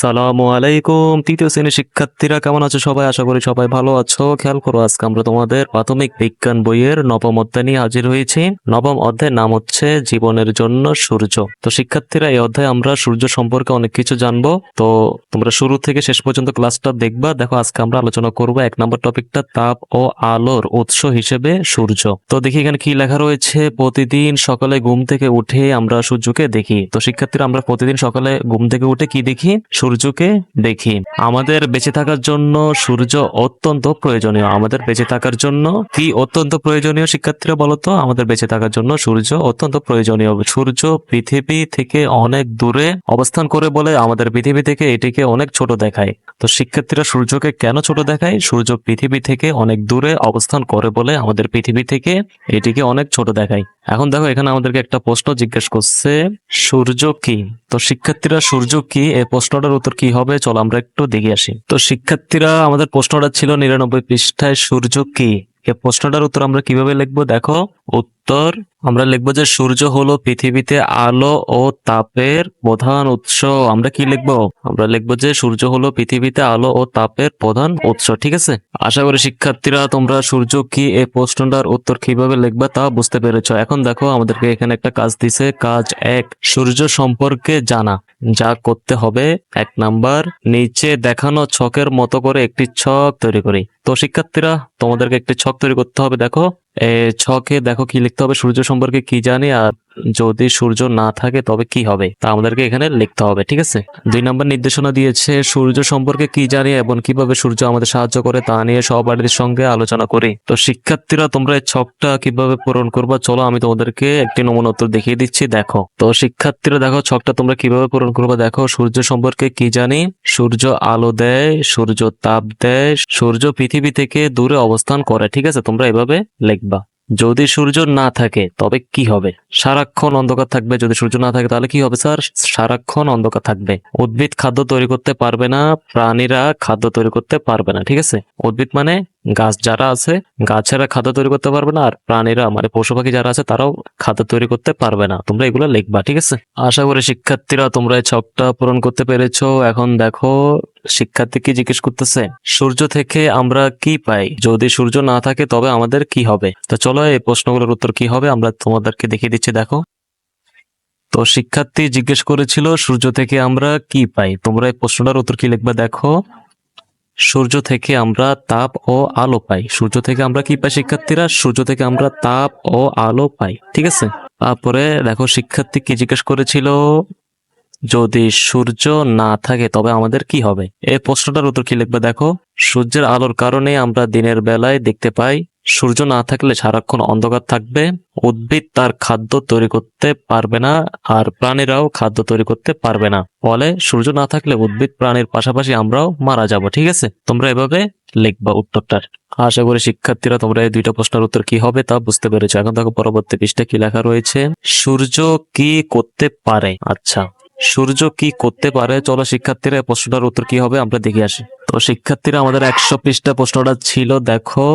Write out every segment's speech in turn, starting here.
আসসালামু আলাইকুম। তৃতীয় শ্রেণীর শিক্ষার্থীরা কেমন আছো সবাই? আশা করি সবাই ভালো আছো। খেয়াল করো, আজকে আমরা তোমাদের প্রাথমিক বিজ্ঞান বইয়ের নবম অধ্যায় নিয়ে হাজির হয়েছি। নবম অধ্যায়ের নাম হচ্ছে জীবনের জন্য সূর্য। তো শিক্ষার্থীরা, এই অধ্যায়ে আমরা সূর্য সম্পর্কে অনেক কিছু জানবো। তো তোমরা শুরু থেকে শেষ পর্যন্ত ক্লাসটা দেখবা। দেখো, আজকে আমরা আলোচনা করবো 1 নম্বর টপিকটা, তাপ ও আলোর উৎস হিসেবে সূর্য। তো দেখি এখানে কি লেখা রয়েছে। প্রতিদিন সকালে ঘুম থেকে উঠে আমরা সূর্যকে দেখি। তো শিক্ষার্থীরা, আমরা প্রতিদিন সকালে ঘুম থেকে উঠে কি দেখি? সূর্যকে দেখি। আমাদের বেঁচে থাকার জন্য সূর্য অত্যন্ত প্রয়োজনীয়। আমাদের বেঁচে থাকার জন্য কি অত্যন্ত প্রয়োজনীয় শিক্ষার্থীরা বলো তো? আমাদের বেঁচে থাকার জন্য সূর্য অত্যন্ত প্রয়োজনীয়। সূর্য পৃথিবী থেকে অনেক দূরে অবস্থান করে বলে আমাদের পৃথিবী থেকে এটিকে অনেক ছোট দেখায়। তো শিক্ষার্থীরা, সূর্যকে কেন ছোট দেখায়? সূর্য পৃথিবী থেকে অনেক দূরে অবস্থান করে বলে আমাদের পৃথিবী থেকে এটিকে অনেক ছোট দেখায়। এখন দেখো, এখানে আমাদেরকে একটা প্রশ্ন জিজ্ঞেস করছে, সূর্য কি? তো শিক্ষার্থীরা, সূর্য কি, এই প্রশ্নটার উত্তর কি হবে? চলো আমরা একটু দেখে আসি। তো শিক্ষার্থীরা, আমাদের প্রশ্নটা ছিল 99 পৃষ্ঠায়, সূর্য কি। এই প্রশ্নটার উত্তর আমরা কিভাবে লিখবো? দেখো, উত্তর আমরা লিখবো যে সূর্য হলো পৃথিবীতে আলো ও তাপের প্রধান উৎস। আমরা কি লিখবো? আমরা লিখবো যে সূর্য হলো পৃথিবীতে আলো ও তাপের প্রধান উৎস। ঠিক আছে, আশা করি শিক্ষার্থীরা তোমরা সূর্য কি এই প্রশ্নটার উত্তর কিভাবে লিখবা তা বুঝতে পেরেছো। এখন দেখো, আমাদেরকে এখানে একটা কাজ দিছে। কাজ 1, সূর্য সম্পর্কে জানা। যা করতে হবে, 1 নাম্বার, নিচে দেখানো ছকের মতো করে একটি ছক তৈরি করি। তো শিক্ষার্থীরা, তোমাদেরকে একটি ছক তৈরি করতে হবে। দেখো, ছকে দেখো কি লিখতে হবে, সূর্য সম্পর্কে কি জানি আর যদি সূর্য না থাকে তবে কি হবে তা আমাদেরকে এখানে লিখতে হবে। ঠিক আছে, 2 নম্বর নির্দেশনা দিয়েছে, সূর্য সম্পর্কে কি জানি এবং কিভাবে সূর্য আমাদের সাহায্য করে তা নিয়ে সহপাঠীদের সঙ্গে আলোচনা করি। তো শিক্ষার্থীরা, তোমরা এই ছকটা কিভাবে পূরণ করবা, চলো আমি তোমাদেরকে একটি নমুনা উত্তর দেখিয়ে দিচ্ছি। দেখো, তো শিক্ষার্থীরা দেখো, ছকটা তোমরা কিভাবে পূরণ করবা। দেখো, সূর্য সম্পর্কে কি জানি, সূর্য আলো দেয়, সূর্য তাপ দেয়, সূর্য পৃথিবী থেকে দূরে অবস্থান করে। ঠিক আছে, তোমরা এভাবে লিখবা। যদি সূর্য না থাকে তবে কি হবে? সারাক্ষণ অন্ধকার থাকবে। যদি সূর্য না থাকে তাহলে কি হবে স্যার? সারাক্ষণ অন্ধকার থাকবে। উদ্ভিদ খাদ্য তৈরি করতে পারবে না, প্রাণীরা খাদ্য তৈরি করতে পারবে না। ঠিক আছে, উদ্ভিদ মানে গাছ যারা আছে, গাছেরা খাদ্য তৈরি করতে পারবে না, আর প্রাণীরা মানে পশু পাখি যারা আছে তারাও খাদ্য তৈরি করতে পারবে না। তোমরা এগুলো লিখবা। ঠিক আছে, আশা করি শিক্ষার্থীরা তোমরা এই ছকটা পূরণ করতে পেরেছো। এখন দেখো, শিক্ষার্থী কি জিজ্ঞেস করতেছে, সূর্য থেকে আমরা কি পাই? যদি সূর্য না থাকে তবে আমাদের কি হবে? তো চলো, এই প্রশ্নগুলোর উত্তর কি হবে আমরা তোমাদেরকে দেখিয়ে দিচ্ছি। দেখো, তো শিক্ষার্থী জিজ্ঞেস করেছিল সূর্য থেকে আমরা কি পাই। তোমরা এই প্রশ্নটার উত্তর কি লিখবে? দেখো, সূর্য থেকে আমরা তাপ ও আলো পাই। সূর্য থেকে আমরা কি পাই শিক্ষার্থীরা? সূর্য থেকে আমরা তাপ ও আলো পাই। ঠিক আছে, তারপরে দেখো, শিক্ষার্থী কি জিজ্ঞেস করেছিল, যদি সূর্য না থাকে তবে আমাদের কি হবে? এই প্রশ্নটার উত্তর কি লিখবে? দেখো, সূর্যের আলোর কারণে আমরা দিনের বেলায় দেখতে পাই। সূর্য না থাকলে সারাক্ষণ অন্ধকার থাকবে। উদ্ভিদ তার খাদ্য তৈরি করতে পারবে না, আর প্রাণীরাও খাদ্য তৈরি করতে পারবে না। ফলে সূর্য না থাকলে উদ্ভিদ প্রাণীর পাশাপাশি আমরাও মারা যাব। ঠিক আছে, তোমরা এভাবে লিখবা উত্তরটার। আশা করি শিক্ষার্থীরা তোমরা এই 2টা প্রশ্নের উত্তর কি হবে তা বুঝতে পেরেছো। এখন দেখো, পরবর্তী পৃষ্ঠায় কি লেখা রয়েছে, সূর্য কি করতে পারে। আচ্ছা, সূর্য কি করতে পারে? চলো শিক্ষার্থীরা, এই প্রশ্নটার উত্তর কি হবে আমরা দেখে আসি। তো শিক্ষার্থীরা, আমাদের 100 পৃষ্ঠা প্রশ্নটা ছিল। দেখো,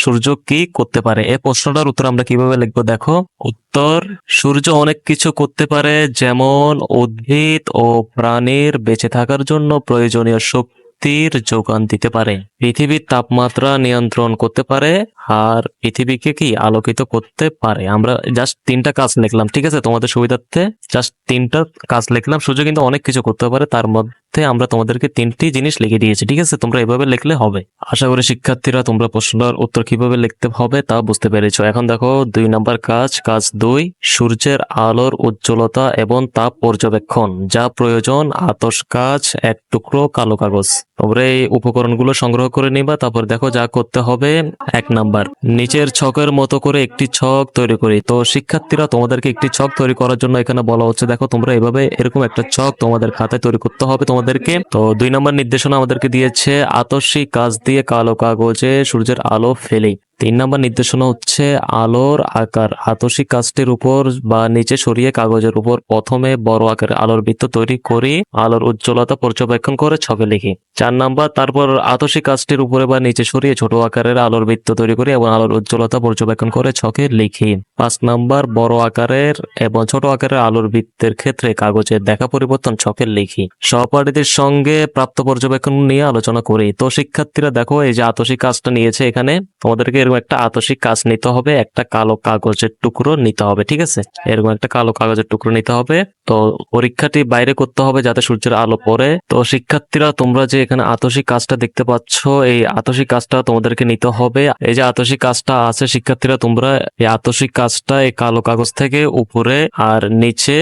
সূর্য কি করতে পারে, এই প্রশ্নটার উত্তর আমরা কিভাবে লিখবো। দেখো, উত্তর, সূর্য অনেক কিছু করতে পারে, যেমন উদ্ভিদ ও প্রাণীর বেঁচে থাকার জন্য প্রয়োজনীয় শক্তির যোগান দিতে পারে, পৃথিবীর তাপমাত্রা নিয়ন্ত্রণ করতে পারে, আর পৃথিবীকে কি আলোকিত করতে পারে। আমরা জাস্ট 3টা কাজ লিখলাম। ঠিক আছে, তোমাদের সুবিধার্থে জাস্ট 3টা কাজ লিখলাম। সূর্য কিন্তু অনেক কিছু করতে পারে, তার মধ্যে আমরা তোমাদেরকে 3টি জিনিস লিখে দিয়েছি। ঠিক আছে, তোমরা এভাবে লিখলে হবে। আশা করি শিক্ষার্থীরা তোমরা প্রশ্নটার উত্তর কিভাবে লিখতে হবে তা বুঝতে পেরেছো। এখন দেখো, 2 নম্বর কাজ, কাজ 2, সূর্যের আলোর উজ্জ্বলতা এবং তাপ পর্যবেক্ষণ। যা প্রয়োজন, আতশ কাচ, 1 টুকরো কালো কাগজ। তোমরা এই উপকরণগুলো সংগ্রহ করে নিবা। তারপর দেখো, যা করতে হবে, 1 নাম্বার, নিচের ছকের মতো করে একটি ছক তৈরি করি। তো শিক্ষার্থীরা, তোমাদেরকে একটি ছক তৈরি করার জন্য এখানে বলা হচ্ছে, দেখো তোমরা এভাবে এরকম একটা ছক তোমাদের খাতায় তৈরি করতে হবে তোমাদেরকে। তো 2 নম্বর নির্দেশনা আমাদেরকে দিয়েছে, আতশী কাঁচ দিয়ে কালো কাগজে সূর্যের আলো ফেলি। 3 নাম্বার নির্দেশনা হচ্ছে আলোর আকার আতসী কাস্টের উপর বা নিচে সরিয়ে কাগজের উপর প্রথমে বড় আকারের আলোর বৃত্ত তৈরি করি, আলোর উজ্জ্বলতা পর্যবেক্ষণ করে ছকে লিখি। 4 নাম্বার তারপর আতসী কাস্টের উপরে বা নিচে সরিয়ে ছোট আকারের আলোর বৃত্ত তৈরি করি এবং আলোর উজ্জ্বলতা পর্যবেক্ষণ করে ছকে লিখি। 5 নাম্বার বড় আকারের এবং ছোট আকারের আলোর বৃত্তের ক্ষেত্রে কাগজের দেখা পরিবর্তন ছকে লিখি। সহপাঠীদের সঙ্গে প্রাপ্ত পর্যবেক্ষণ নিয়ে আলোচনা করি। তো শিক্ষার্থীরা দেখো, এই যে আতসী কাজটা নিয়েছে, এখানে তোমাদেরকে এরকম একটা আতসী কাজ নিতে হবে, একটা কালো কাগজের টুকরো নিতে হবে, ঠিক আছে? এরকম একটা কালো কাগজের টুকরো নিতে হবে। তো পরীক্ষাটি বাইরে করতে হবে যাতে সূর্যের আলো পড়ে। তো শিক্ষার্থীরা তোমরা যে এখানে আতসী কাজটা দেখতে পাচ্ছ, এই আতসী কাজটা তোমাদেরকে নিতে হবে। এই যে আতসী কাজটা আছে শিক্ষার্থীরা, তোমরা এই আতসী কাজটা এই কালো কাগজ থেকে উপরে আর নিচে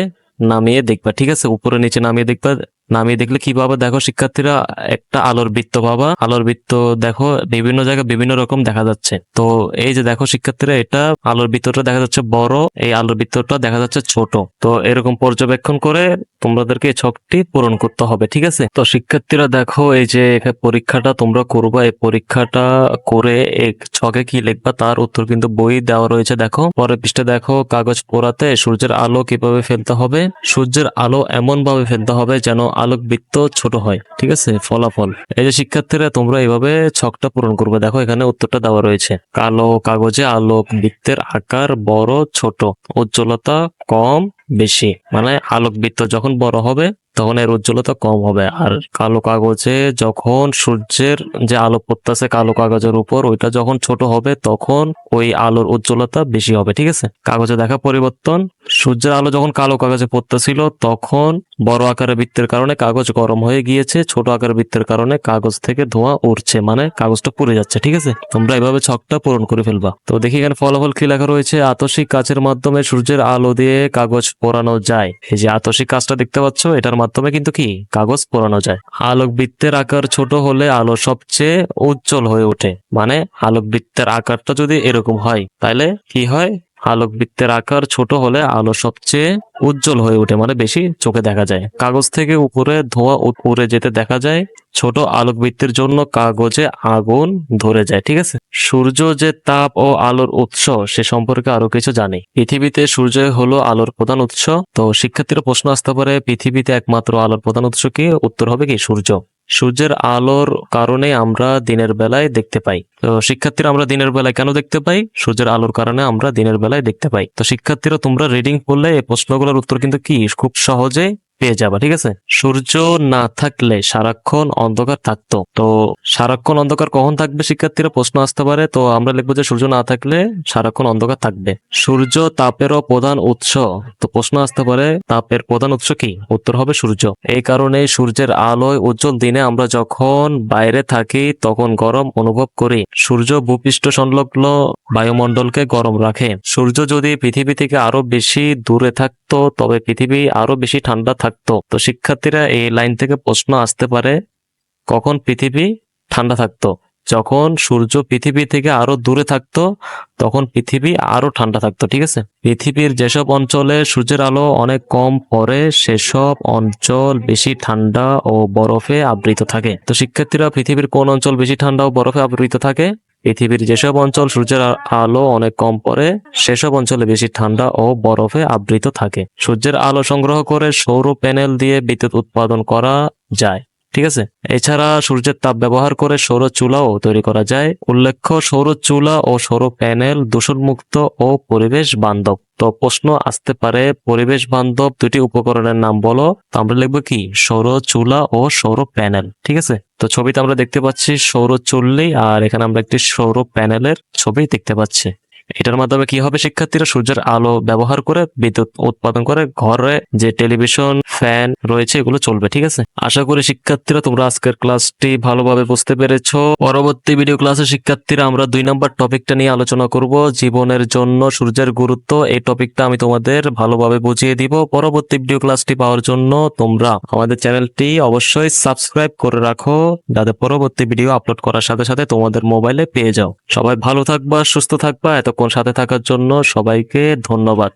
নামিয়ে দেখবা, ঠিক আছে? উপরে নিচে নামিয়ে দেখবা। নামিয়ে দেখলে কি পাবা দেখো শিক্ষার্থীরা, একটা আলোর বৃত্ত পাবা। আলোর বৃত্ত দেখো বিভিন্ন জায়গায় বিভিন্ন রকম দেখা যাচ্ছে। তো এই যে দেখো শিক্ষার্থীরা, এটা আলোর বৃত্তটা দেখা যাচ্ছে বড়, এই আলোর বৃত্তটা দেখা যাচ্ছে ছোট। তো এরকম পর্যবেক্ষণ করে তোমাদেরকে এই ছকটি পূরণ করতে হবে, ঠিক আছে? তো শিক্ষার্থীরা দেখো, এই যে পরীক্ষাটা তোমরা করবা, এই পরীক্ষাটা করে এই ছকে কি লিখবা তার উত্তর কিন্তু বই দেওয়া রয়েছে। দেখো পরের পৃষ্ঠা দেখো, কাগজ পোড়াতে সূর্যের আলো কিভাবে ফেলতে হবে। সূর্যের আলো এমন ভাবে ফেলতে হবে যেন আলোক বৃত্ত ছোট হয়, ঠিক আছে? ফলাফল, এই যে শিক্ষার্থীরা তোমরা এইভাবে ছকটা পূরণ করবে। দেখো এখানে উত্তরটা দেওয়া রয়েছে, কালো কাগজে আলোক বৃত্তের আকার বড় ছোট, উজ্জ্বলতা কম বেশি। মানে আলোক বৃত্ত যখন বড় হবে তখন এর উজ্জ্বলতা কম হবে, আর কালো কাগজে যখন সূর্যের যে আলো পড়তেছে কালো কাগজের উপর, ওইটা যখন ছোট হবে তখন ওই আলোর উজ্জ্বলতা বেশি হবে, ঠিক আছে? কাগজে দেখা পরিবর্তন, সূর্যের আলো যখন কালো কাগজে পড়তেছিল তখন বড় আকারের বৃত্তের কারণে কাগজ গরম হয়ে গিয়েছে, ছোট আকারের বৃত্তের কারণে কাগজ থেকে ধোঁয়া উঠছে, মানে কাগজটা পুড়ে যাচ্ছে, ঠিক আছে? তোমরা এভাবে ছকটা পূরণ করে ফেলবা। তো দেখি এখানে ফলাফল কি লেখা রয়েছে, আতসী কাচের মাধ্যমে সূর্যের আলো দিয়ে কাগজ পোড়ানো যায়। এই যে আতসী কাচটা দেখতে পাচ্ছ, এটার মাধ্যমে কিন্তু কি কাগজ পোড়ানো যায়। আলোক বৃত্তের আকার ছোট হলে আলো সবচেয়ে উজ্জ্বল হয়ে ওঠে। মানে আলোক বৃত্তের আকারটা যদি এরকম হয় তাহলে কি হয়, আলোক বৃত্তের আকার ছোট হলে আলো সবচেয়ে উজ্জ্বল হয়ে ওঠে, মানে বেশি চোখে দেখা যায়। কাগজ থেকে উপরে ধোঁয়া উড়ে যেতে দেখা যায়। ছোট আলোক বৃত্তের জন্য কাগজে আগুন ধরে যায়, ঠিক আছে? সূর্য যে তাপ ও আলোর উৎস সে সম্পর্কে আরো কিছু জানি। পৃথিবীতে সূর্য হলো আলোর প্রধান উৎস। তো শিক্ষার্থীরা প্রশ্ন আসতে পারে, পৃথিবীতে একমাত্র আলোর প্রধান উৎস কি? উত্তর হবে কি সূর্য। সূর্যের আলোর কারণে আমরা দিনের বেলায় দেখতে পাই। তো শিক্ষার্থীরা আমরা দিনের বেলায় কেন দেখতে পাই? সূর্যের আলোর কারণে আমরা দিনের বেলায় দেখতে পাই। তো শিক্ষার্থীরা তোমরা রিডিং পড়লে এই প্রশ্নগুলোর উত্তর কিন্তু কি খুব সহজে পেয়ে যাবা, ঠিক আছে? সূর্য না থাকলে সারাক্ষণ অন্ধকার থাকতো। তো সারাক্ষণ অন্ধকার কখন থাকবে শিক্ষার্থীরা প্রশ্ন আসতে পারে। তো আমরা লিখবো যে সূর্য না থাকলে সারাক্ষণ অন্ধকার থাকবে। সূর্য তাপেরও প্রধান উৎস। তো প্রশ্ন আসতে পারে তাপের প্রধান উৎস কি? উত্তর হবে সূর্য। এই কারণে সূর্যের আলোয় উজ্জ্বল দিনে আমরা যখন বাইরে থাকি তখন গরম অনুভব করি। সূর্য ভূপৃষ্ঠ সংলগ্ন বায়ুমণ্ডলকে গরম রাখে। সূর্য যদি পৃথিবী থেকে আরো বেশি দূরে থাকতো তবে পৃথিবী আরো বেশি ঠান্ডা থাকতো। তো শিক্ষার্থীরা এই লাইন থেকে প্রশ্ন আসতে পারে, কখন পৃথিবী ঠান্ডা থাকতো? যখন সূর্য পৃথিবী থেকে আরো দূরে থাকতো তখন পৃথিবী আরো ঠান্ডা থাকতো, ঠিক আছে? পৃথিবীর যেসব অঞ্চলে সূর্যের আলো অনেক কম পড়ে সেসব অঞ্চল বেশি ঠান্ডা ও বরফে আবৃত থাকে। তো শিক্ষার্থীরা পৃথিবীর কোন অঞ্চল বেশি ঠান্ডা ও বরফে আবৃত থাকে? পৃথিবীর যেসব অঞ্চল সূর্যের আলো অনেক কম পড়ে সেসব অঞ্চলে বেশি ঠান্ডা ও বরফে আবৃত থাকে। সূর্যের আলো সংগ্রহ করে সৌর প্যানেল দিয়ে বিদ্যুৎ উৎপাদন করা যায়, ঠিক আছে? এছাড়া সূর্যের তাপ ব্যবহার করে সৌর চুলাও তৈরি করা যায়। উল্লেখ্য, সৌর চুলা ও সৌর প্যানেল দূষণমুক্ত ও পরিবেশ বান্ধব। তো প্রশ্ন আসতে পারে, পরিবেশ বান্ধব দুটি উপকরণের নাম বলো। তো আমরা লিখবো কি সৌর চুলা ও সৌর প্যানেল, ঠিক আছে? তো ছবিতে আমরা দেখতে পাচ্ছি সৌর চুল্লি, আর এখানে আমরা একটি সৌর প্যানেলের ছবি দেখতে পাচ্ছি। এটার মাধ্যমে কি হবে শিক্ষার্থীরা, সূর্যের আলো ব্যবহার করে বিদ্যুৎ উৎপাদন করে ঘরে যে টেলিভিশন ফ্যান রয়েছে এগুলো চলবে, ঠিক আছে? আশা করি শিক্ষার্থীরা তোমরা আজকের ক্লাসটি ভালোভাবে বুঝতে পেরেছো। পরবর্তী ভিডিও ক্লাসে শিক্ষার্থীরা আমরা 2 নম্বর টপিকটা নিয়ে আলোচনা করব, জীবনের জন্য সূর্যের গুরুত্ব। এই টপিকটা আমি তোমাদের ভালোভাবে বুঝিয়ে দিব। পরবর্তী ভিডিও ক্লাসটি পাওয়ার জন্য তোমরা আমাদের চ্যানেলটি অবশ্যই সাবস্ক্রাইব করে রাখো, যাতে পরবর্তী ভিডিও আপলোড করার সাথে সাথে তোমাদের মোবাইলে পেয়ে যাও। সবাই ভালো থাকবা, সুস্থ থাকবা। এতক্ষণ সাথে থাকার জন্য সবাইকে ধন্যবাদ।